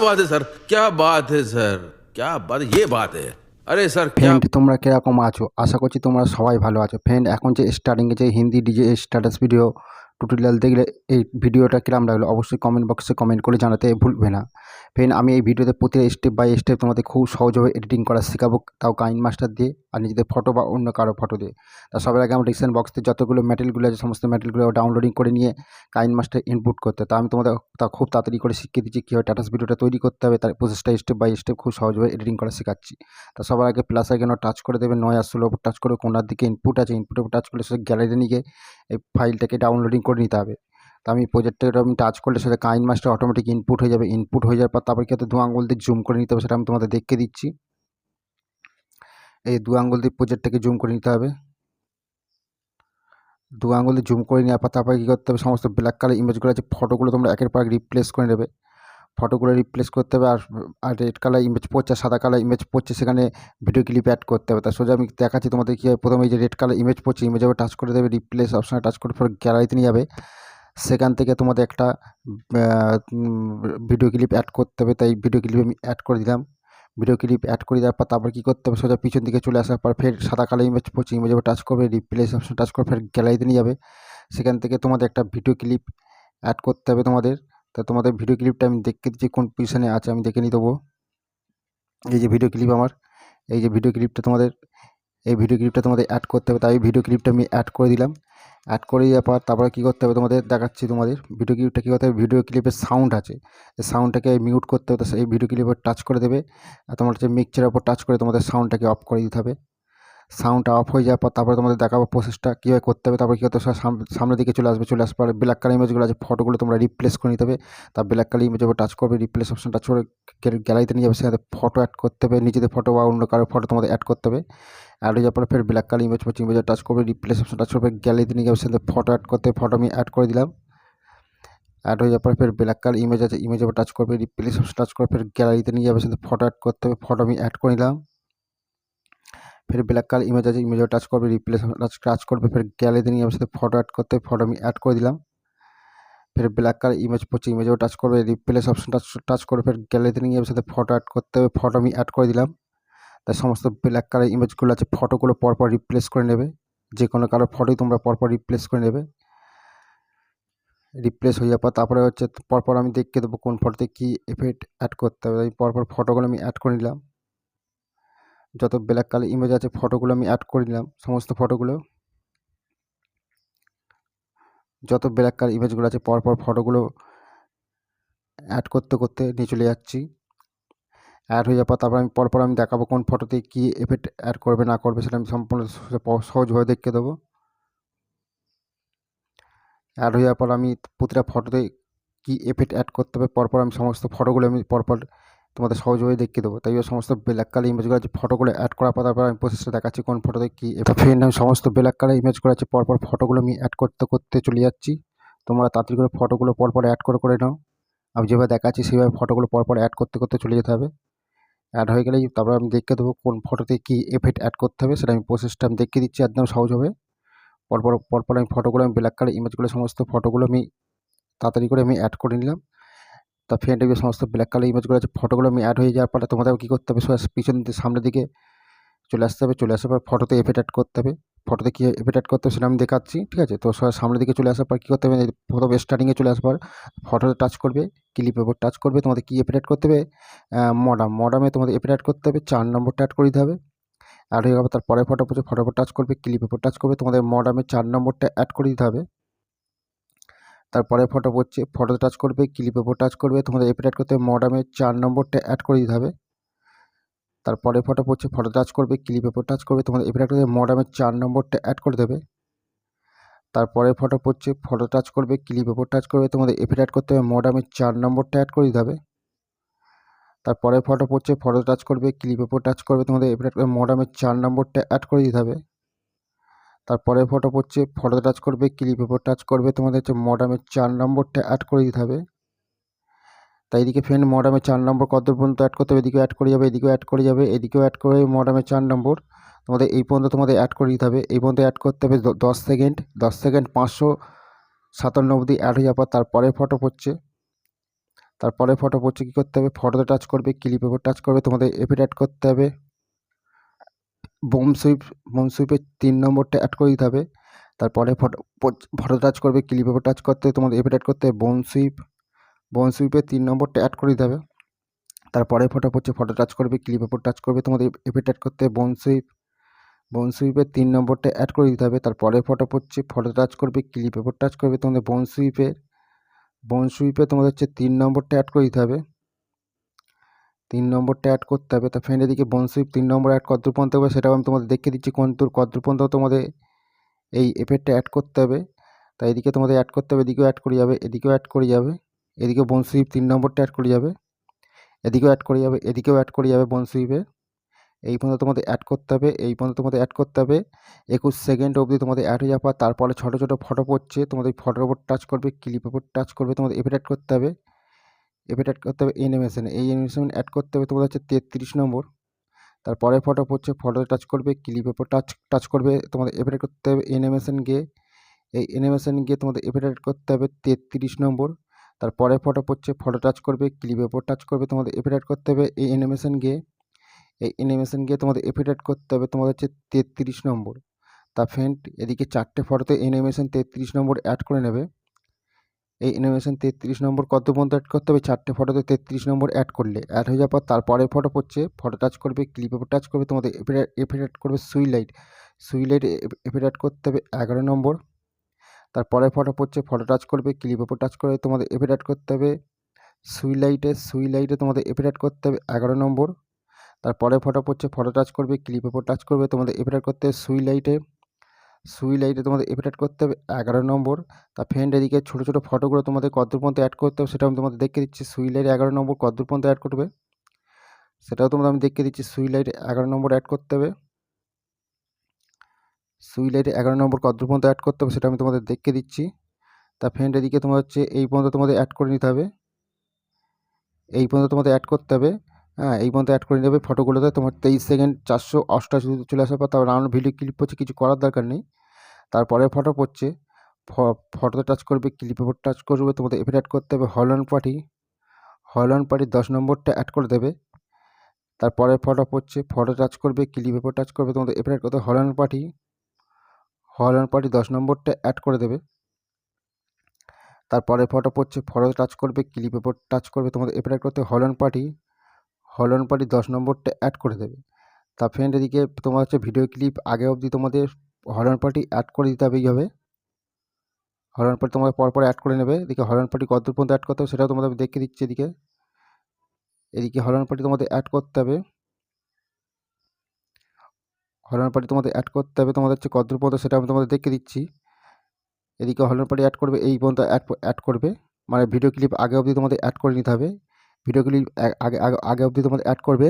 बात है सर, क्या बात है सर, क्या बात है, ये बात है। अरे सर क्या ফ্রেন্ড তোমরা কিরকম আছো? আশা করছি তোমরা সবাই ভালো আছো। ফ্রেন্ড এখন যে স্টার্টিংয়ে যে Hindi DJ status video tutorial দেখলে এই ভিডিওটা কিরকম লাগলো অবশ্যই কমেন্ট বক্সে কমেন্ট করে জানাতে ভুলবে না। ফ্রেন্ড আমি এই ভিডিওতে প্রতিটা স্টেপ বাই স্টেপ তোমাদের খুব সহজভাবে এডিটিং করা শেখাবো, তাও কাইন মাস্টার দিয়ে আর নিজেদের ফটো বা অন্য কারো ফটো দিয়ে। তা সবার আগে আমার ডিসক্রিপশন বক্সে যতগুলো ম্যাটেরিয়ালগুলো আছে সমস্ত ম্যাটেরিয়ালগুলো ডাউনলোডিং করে নিয়ে কাইন মাস্টার ইনপুট করতে, তা আমি তোমাদের তা খুব তাড়াতাড়ি করে শিখিয়ে দিচ্ছি কীভাবে স্ট্যাটাস ভিডিওটা তৈরি করতে হবে, তার প্রসেসটা স্টেপ বাই স্টেপ খুব সহজভাবে এডিটিং করা শেখাচ্ছি। তা সবার আগে প্লাস আইকনে টাচ করে দেবে, নয় আসলে ওপর টাচ করে কোনার দিকে ইনপুট আছে, ইনপুটের উপর টাচ করলে সেটা গ্যালারি নিয়ে এই ফাইলটাকে ডাউনলোডিং করে নিতে হবে। তো আমি প্রজেক্টটা আমি টাচ করলে সেটা কাইন মাস্টার অটোমেটিক ইনপুট হয়ে যাবে। ইনপুট হয়ে যাওয়ার পর তারপর কি দু আঙ্গুল দিয়ে জুম করে নিতে হবে, সেটা আমি তোমাদের দেখে দিচ্ছি। এই দু আঙ্গুল দিয়ে প্রজেক্টটাকে জুম করে নিতে হবে। দু আঙ্গুল দিয়ে জুম করে নেওয়ার পর তারপরে কী করতে হবে, সমস্ত ব্ল্যাক কালার ইমেজগুলো আছে ফটোগুলো তোমরা একের পর এক রিপ্লেস করে নেবে। ফটোগুলো রিপ্লেস করতে হবে, আর রেড কালার ইমেজ পড়ছে, সাদা কালার ইমেজ পড়ছে, সেখানে ভিডিও ক্লিপ অ্যাড করতে হবে। তার সোজা আমি দেখাচ্ছি তোমাদের কী প্রথমে এই যে রেড কালার ইমেজ পড়ছে, ইমেজের উপর টাচ করে দেবে, রিপ্লেস অপশানে টাচ করে পর গ্যালারিতে নিয়ে যাবে। সেখান থেকে তোমাদের একটা ভিডিও ক্লিপ অ্যাড করতে হবে, তাই ভিডিও ক্লিপ আমি অ্যাড করে দিলাম। ভিডিও ক্লিপ অ্যাড করে দেওয়ার পর তারপর কী করতে হবে, সোজা পিছন দিকে চলে আসার পর ফের সাদা কালার ইমেজ পড়ছে, ইমেজের উপর টাচ করবে, রিপ্লেস অপশানে টাচ করে ফের গ্যালারিতে নিয়ে যাবে। সেখান থেকে তোমাদের একটা ভিডিও ক্লিপ অ্যাড করতে হবে তোমাদের। তা তোমাদের ভিডিও ক্লিপটা আমি দেখে দিচ্ছি কোন পজিশনে আছে, আমি দেখে নিয়ে দেবো। এই যে ভিডিও ক্লিপ আমার, এই যে ভিডিও ক্লিপটা তোমাদের, এই ভিডিও ক্লিপটা তোমাদের অ্যাড করতে হবে, তাই ভিডিও ক্লিপটা আমি অ্যাড করে দিলাম। অ্যাড করে দেওয়ার পর তারপরে কী করতে হবে তোমাদের দেখাচ্ছি। তোমাদের ভিডিও ক্লিপটা কী করতে হবে, ভিডিও ক্লিপের সাউন্ড আছে, এই সাউন্ডটাকে মিউট করতে হবে। এই ভিডিও ক্লিপের টাচ করে দেবে, আর তোমার হচ্ছে মিক্সচারের উপর টাচ করে তোমাদের সাউন্ডটাকে অফ করে দিতে হবে। সাউন্ডটা অফ হয়ে যাওয়ার পর তারপরে তোমাদের দেখাবো প্রসেসটা কীভাবে করতে হবে। তারপরে কী করতে হবে, সামনের দিকে চলে আসবে, চলে আসার পরে ব্ল্যাক কালার ইমেজগুলো আছে ফটোগুলো তোমরা রিপ্লেস করে নিতে হবে। তার ব্ল্যাক কালার ইমেজের উপর টাচ করবে, রিপ্লেস অপশন টাচ করে গ্যালারিতে নিয়ে যাবে, সেখানে ফটো অ্যাড করতে হবে, নিজেদের ফটো বা অন্য কারো ফটো তোমাদের অ্যাড করতে হবে। অ্যাড হয়ে যাওয়ার পরে ফের ব্ল্যাক কালার ইমেজ পড়ছে, ইমেজে টাচ করবে, রিপ্লেস অপশন টাচ করবে, গ্যালারিতে নিয়ে যাবে, সেখানে ফটো অ্যাড করতে হবে, ফটো আমি অ্যাড করে দিলাম। অ্যাড হয়ে যাওয়ার পরে ফের ব্ল্যাক কালার ইমেজ আছে, ইমেজের উপর টাচ করবে, রিপ্লেস অপশন টাচ করে ফের গ্যালারিতে নিয়ে যাবে, সেখানে ফটো অ্যাড করতে হবে, ফটো আমি অ্যাড করে নিলাম। फिर ब्लैक कलर इमेज আছে, ইমেজে টাচ করবে, রিপ্লেস টাচ করবে, ফের গ্যালারিতে নিয়ে যাবে, সাথে ফটো অ্যাড করতে ফটো আমি অ্যাড করে দিলাম। फिर ब्लैक कलर इमेज পড়ছে, ইমেজেও টাচ করবে, রিপ্লেস অপশন টাচ করে ফের গ্যালারিতে নিয়ে যাবে, সাথে ফটো অ্যাড করতে হবে, ফটো আমি অ্যাড করে দিলাম। তাই সমস্ত ব্ল্যাক কালার ইমেজগুলো আছে ফটোগুলো পরপর রিপ্লেস করে নেবে, যে কোনো কারো ফটোই তোমরা পরপর রিপ্লেস করে নেবে। রিপ্লেস হয়ে যাওয়ার পর তারপরে হচ্ছে পরপর আমি দেখিয়ে দেবো কোন ফটোতে কী এফেক্ট অ্যাড করতে হবে। পরপর ফটোগুলো আমি অ্যাড করে নিলাম, যত ব্ল্যাক কালার ইমেজ আছে ফটোগুলো আমি অ্যাড করে নিলাম, সমস্ত ফটোগুলো, যত ব্ল্যাক কালার ইমেজগুলো আছে পরপর ফটোগুলো অ্যাড করতে করতে নিয়ে চলে যাচ্ছি। অ্যাড হয়ে যাওয়ার পর তারপর আমি পরপর আমি দেখাবো কোন ফটোতে কী এফেক্ট অ্যাড করবে না করবে, সেটা আমি সম্পূর্ণ সহজভাবে দেখিয়ে দেবো। অ্যাড হয়ে যাওয়ার পর আমি প্রতিটা ফটোতে কী এফেক্ট অ্যাড করতে হবে পরপর আমি সমস্ত ফটোগুলো আমি পরপর তোমাদের সহজভাবে দেখিয়ে দেবো। তাই সমস্ত ব্ল্যাক কালার ইমেজগুলো আছে ফটোগুলো অ্যাড করার পর তারপর আমি প্রসেসটা দেখাচ্ছি কোন ফটোতে কী ফ্রেন্ড। আমি সমস্ত ব্ল্যাক কালার ইমেজগুলো আছে পরপর ফটোগুলো আমি অ্যাড করতে করতে চলে যাচ্ছি। তোমরা তাড়াতাড়ি করে ফটোগুলো পরপর অ্যাড করে নাও। আমি যেভাবে দেখাচ্ছি সেইভাবে ফটোগুলো পরপর অ্যাড করতে করতে চলে যেতে হবে। অ্যাড হয়ে গেলেই তারপর আমি দেখিয়ে দেবো কোন ফটোতে কী এফেক্ট অ্যাড করতে হবে, সেটা আমি প্রসেসটা আমি দেখিয়ে দিচ্ছি একদম সহজভাবে। পরপর আমি ফটোগুলো আমি ব্ল্যাক কালার ইমেজগুলো সমস্ত ফটোগুলো আমি তাড়াতাড়ি করে আমি অ্যাড করে নিলাম। তা ফ্রেন্ড এই সমস্ত ব্ল্যাক কালার ইমেজগুলো আছে ফটোগুলো আমি অ্যাড হয়ে যাওয়ার পরে তোমাদের কী করতে হবে, পিছন দিকে সামনের দিকে চলে আসতে হবে। চলে আসার পর ফটোতে এফেক্ট অ্যাড করতে হবে, ফটোতে কী এফেক্ট অ্যাড করতে হবে সেটা আমি দেখাচ্ছি, ঠিক আছে। তো সামনের দিকে চলে আসার পর কী করতে হবে, প্রথম স্টার্টিংয়ে চলে আসার পর ফটোতে টাচ করবে, ক্লিপের উপর টাচ করবে, তোমাদের কী এফেক্ট অ্যাড করতে হবে, মডামে তোমাদের এফেক্ট অ্যাড করতে হবে, 4 নম্বরটা অ্যাড করে দিতে হবে। অ্যাড হয়ে যাবে, তারপরে ফটোর উপর টাচ করবে, ক্লিপের উপর টাচ করবে, তোমাদের মডামে 4 নম্বরটা অ্যাড করে দিতে হবে। তারপরে ফটো পড়ছে, ফটোতে টাচ করবে, ক্লিপের উপর টাচ করবে, তোমাদের এফেক্ট অ্যাড করতে হবে, মডামে 4 নম্বরটা অ্যাড করে দিতে হবে। তারপরে ফটো পড়ছে, ফটো টাচ করবে, ক্লিপের উপর টাচ করবে, তোমাদের এফেক্ট অ্যাড করতে হবে, মডামে 4 নম্বরটা অ্যাড করে দেবে। তারপরে ফটো পড়ছে, ফটো টাচ করবে, ক্লিপের উপর টাচ করবে, তোমাদের এফেক্ট অ্যাড করতে হবে, মডামে 4 নম্বরটা অ্যাড করে দিতে হবে। তারপরে ফটো পড়ছে, ফটো টাচ করবে, ক্লিপের উপর টাচ করবে, তোমাদের এফেক্ট অ্যাড করতে হবে, মডামে 4 নম্বরটা অ্যাড করে দিতে হবে। তারপরে ফটো পড়ছে, ফটো টাচ করবে, ক্লিপের উপর টাচ করবে, তোমাদের হচ্ছে মডামে 4 নম্বরটা অ্যাড করে দিতে হবে। তাই এদিকে ফ্রেন্ড মডামে 4 নম্বর কতদূর পর্যন্ত অ্যাড করতে হবে, এদিকেও অ্যাড করে যাবে, এদিকেও অ্যাড করে যাবে, এদিকেও অ্যাড করে মডামে 4 নম্বর তোমাদের এই পর্যন্ত তোমাদের অ্যাড করে দিতে হবে। এই পর্যন্ত অ্যাড করতে হবে 10 সেকেন্ড, 10 সেকেন্ড 557 অবধি অ্যাড হয়ে যাওয়ার পর তারপরে ফটো পড়ছে, তারপরে ফটো পড়ছে কী করতে হবে, ফটোতে টাচ করবে, ক্লিপের উপর টাচ করবে, তোমাদের এফেক্ট অ্যাড করতে হবে। বোম সুইপের 3 নম্বরটা অ্যাড করে দিতে হবে। তারপরে ফটো টাচ করবে, ক্লিপের উপর টাচ করতে হবে, তোমাদের এফেক্ট অ্যাড করতে হবে। বোম সুইপের 3 নম্বরটা অ্যাড করে দিতে হবে। তারপরে ফটো পড়ছে, ফটো টাচ করবে, ক্লিপের উপর টাচ করবে, তোমাদের এফেক্ট অ্যাড করতে হবে। বোন সুইপের 3 নম্বরটা অ্যাড করে দিতে হবে। তারপরে ফটো পড়ছে, ফটো টাচ করবে, ক্লিপের উপর টাচ করবে, তোমাদের বোন সুইপে তোমাদের হচ্ছে 3 নম্বরটা অ্যাড করে দিতে হবে। 3 নম্বরটা অ্যাড করতে হবে। তা ফ্রেন্ড এদিকে বোন সুইপ 3 নম্বর অ্যাড কতদূর পর্যন্ত হবে সেটাও আমি তোমাদের দেখিয়ে দিচ্ছি কতদূর পর্যন্ত তোমাদের এই এফেক্টটা অ্যাড করতে হবে। তাই এদিকে তোমাদের অ্যাড করতে হবে, এদিকেও অ্যাড করে যাবে, এদিকেও অ্যাড করে যাবে, এদিকে বোন সুইপ 3 নম্বরটা অ্যাড করে যাবে, এদিকেও অ্যাড করে যাবে, এদিকেও অ্যাড করে যাবে বোন সুইপে। এই পর্যন্ত তোমাদের অ্যাড করতে হবে, 21 সেকেন্ড অবধি তোমাদের অ্যাড হয়ে যাওয়ার পর তারপরে ছোটো ছোটো ফটো পড়ছে, তোমাদের ফটোর উপর টাচ করবে, ক্লিপের উপর টাচ করবে, তোমাদের এফেক্ট অ্যাড করতে হবে। অ্যানিমেশন, এই অ্যানিমেশন অ্যাড করতে হবে তোমাদের হচ্ছে 33 নম্বর। তারপরে ফটো পড়ছে, ফটোতে টাচ করবে, ক্লিপের উপর টাচ করবে, তোমাদের এফেক্ট করতে হবে অ্যানিমেশন গিয়ে। এই অ্যানিমেশন গিয়ে তোমাদের এফেক্ট অ্যাড করতে হবে 33 নম্বর। তারপরে ফটো পড়ছে, ফটো টাচ করবে, ক্লিপের উপর টাচ করবে, তোমাদের এফেক্ট অ্যাড করতে হবে এই অ্যানিমেশন গিয়ে। তোমাদের এফেক্ট অ্যাড করতে হবে তোমাদের হচ্ছে 33 নম্বর। তা ফ্রেন্ড এদিকে 4টে ফটোতে অ্যানিমেশন 33 নম্বর অ্যাড করে নেবে। এই অ্যানিমেশন 33 নম্বর কত পর্যন্ত অ্যাড করতে হবে, 4টে ফটোতে 33 নম্বর অ্যাড করলে অ্যাড হয়ে যাওয়ার পর তারপরে ফটো পড়ছে, ফটো টাচ করবে, ক্লিপের উপর টাচ করবে, তোমাদের এফেক্ট অ্যাড করবে সুই লাইট এফেক্ট অ্যাড করতে হবে 11 নম্বর। তারপরে ফটো পড়ছে, ফটো টাচ করবে, ক্লিপের উপর টাচ করবে, তোমাদের এফেক্ট অ্যাড করতে হবে সুই লাইটে তোমাদের এফেক্ট অ্যাড করতে হবে 11 নম্বর। তারপরে ফটো পড়ছে, ফটো টাচ করবে, ক্লিপের উপর টাচ করবে, তোমাদের এফেক্ট অ্যাড করতে হবে সুই লাইটে তোমাদের এফেক্ট অ্যাড করতে হবে 11 নম্বর। তা ফ্রেন্ড এদিকে ছোটো ছোটো ফটোগুলো তোমাদের কতদূর পর্যন্ত অ্যাড করতে হবে সেটা আমি তোমাদের দেখিয়ে দিচ্ছি। সুই লাইটে 11 নম্বর কতদূর পর্যন্ত অ্যাড করবে সেটাও তোমাদের আমি দেখিয়ে দিচ্ছি। সুই লাইটে 11 নম্বর অ্যাড করতে হবে, সুই লাইটে 11 নম্বর কতদূর পর্যন্ত অ্যাড করতে হবে সেটা আমি তোমাদের দেখিয়ে দিচ্ছি। তা ফ্রেন্ড এদিকে তোমার হচ্ছে এই পর্যন্ত তোমাদের অ্যাড করে নিতে হবে, এই পর্যন্ত তোমাদের অ্যাড করতে হবে। হ্যাঁ, এই পর্যন্ত অ্যাড করে নেবে ফটোগুলোতে। তোমার 23 সেকেন্ড 488 চলে আসার পর তারপর রাউন্ড ভিডিও ক্লিপ হচ্ছে, কিছু করার দরকার নেই। তারপরে ফটো পড়ছে, ফটোতে টাচ করবে, ক্লিপের উপর টাচ করবে, তোমাদের এফেক্ট অ্যাড করতে হবে হল অন পার্টি 10 নম্বরটা অ্যাড করে দেবে। তারপরে ফটো পড়ছে, ফটো টাচ করবে, ক্লিপের উপর টাচ করবে, তোমাদের এফেক্ট অ্যাড করতে হবে হল অন পার্টি 10 নম্বরটা অ্যাড করে দেবে। তারপরে ফটো পড়ছে, ফটো টাচ করবে, ক্লিপের উপর টাচ করবে, তোমাদের এফেক্ট অ্যাড করতে হবে হল অন পার্টি 10 নম্বরটা অ্যাড করে দেবে। তা ফ্রেন্ড এদিকে তোমার হচ্ছে ভিডিও ক্লিপ আগে অবধি তোমাদের হল অন পার্টি অ্যাড করে দিতে হবে এইভাবে। হল অন পার্টি তোমাদের পরপর অ্যাড করে নেবে। এদিকে হল অন পার্টি কতদূর পর্যন্ত অ্যাড করতে হবে সেটাও তোমাদের আমি দেখিয়ে দিচ্ছি। এদিকে হল অন পার্টি তোমাদের অ্যাড করতে হবে, তোমাদের হচ্ছে কতদূর পর্যন্ত সেটা আমি তোমাদের দেখিয়ে দিচ্ছি। এদিকে হল অন পার্টি অ্যাড করবে, এই পর্যন্ত অ্যাড করবে, মানে ভিডিও ক্লিপ আগে অবধি তোমাদের অ্যাড করে নিতে হবে। ভিডিও ক্লিপ আগে অবধি তোমাদের অ্যাড করবে।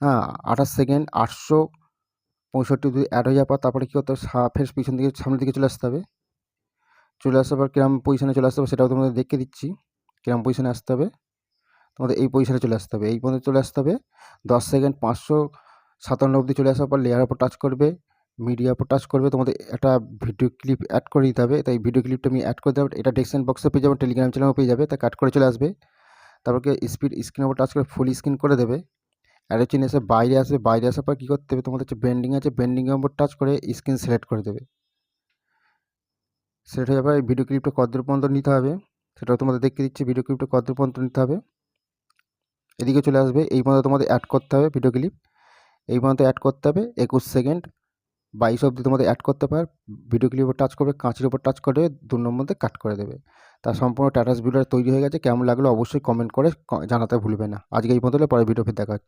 হ্যাঁ, 28 সেকেন্ড 865 যদি অ্যাড হয়ে যাওয়ার পর তারপরে কী করতে হবে, ফের পিছন দিকে সামনের দিকে চলে আসতে হবে। চলে আসার পর কিরম পজিশনে চলে আসতে হবে সেটাও তোমাদের দেখিয়ে দিচ্ছি। কিরম পজিশনে আসতে হবে, তোমাদের এই পজিশনে চলে আসতে হবে, এই পর্যন্ত চলে আসতে হবে। 10 সেকেন্ড 557 অবধি চলে আসার পর লেয়ারের উপর টাচ করবে, মিডিয়ার উপর টাচ করবে, তোমাদের একটা ভিডিও ক্লিপ অ্যাড করে দিতে হবে। তাই ভিডিও ক্লিপটা আমি অ্যাড করে দেবো, এটা ডেসক্রিপশন বক্সে পেয়ে যাবেন, টেলিগ্রাম চ্যানেলেও পেয়ে যাবে। তাই কাট করে চলে আসবে। তারপরে স্ক্রিনের উপর টাচ করে ফুল স্ক্রিন করে দেবে। অ্যারো চিহ্ন এসে বাইরে আসবে, বাইরে আসার পর কী করতে হবে, তোমাদের হচ্ছে বেন্ডিং আছে, বেন্ডিংয়ের উপর টাচ করে স্ক্রিন সিলেক্ট করে দেবে। সিলেক্ট হয়ে যাবে। ভিডিও ক্লিপটা কতদূর পর্যন্ত নিতে হবে সেটাও তোমাদের দেখিয়ে দিচ্ছি। ভিডিও ক্লিপটা কতদূর পর্যন্ত নিতে হবে, এদিকে চলে আসবে, এই পর্যন্ত তোমাদের অ্যাড করতে হবে ভিডিও ক্লিপ, এই পর্যন্ত অ্যাড করতে হবে। 21 সেকেন্ড 22 অবধি তোমাদের অ্যাড করতে পারে। ভিডিও ক্লিপের উপর টাচ করবে, কাঁচের উপর টাচ করে 2 নম্বর দিয়ে কাট করে দেবে। তার সম্পূর্ণ স্ট্যাটাস ভিডিও তৈরি হয়ে গেছে। কেমন লাগলো অবশ্যই কমেন্ট করে জানাতে ভুলবে না। আজকে এই পর্যন্ত, পরে ভিডিও ফির দেখা হচ্ছে।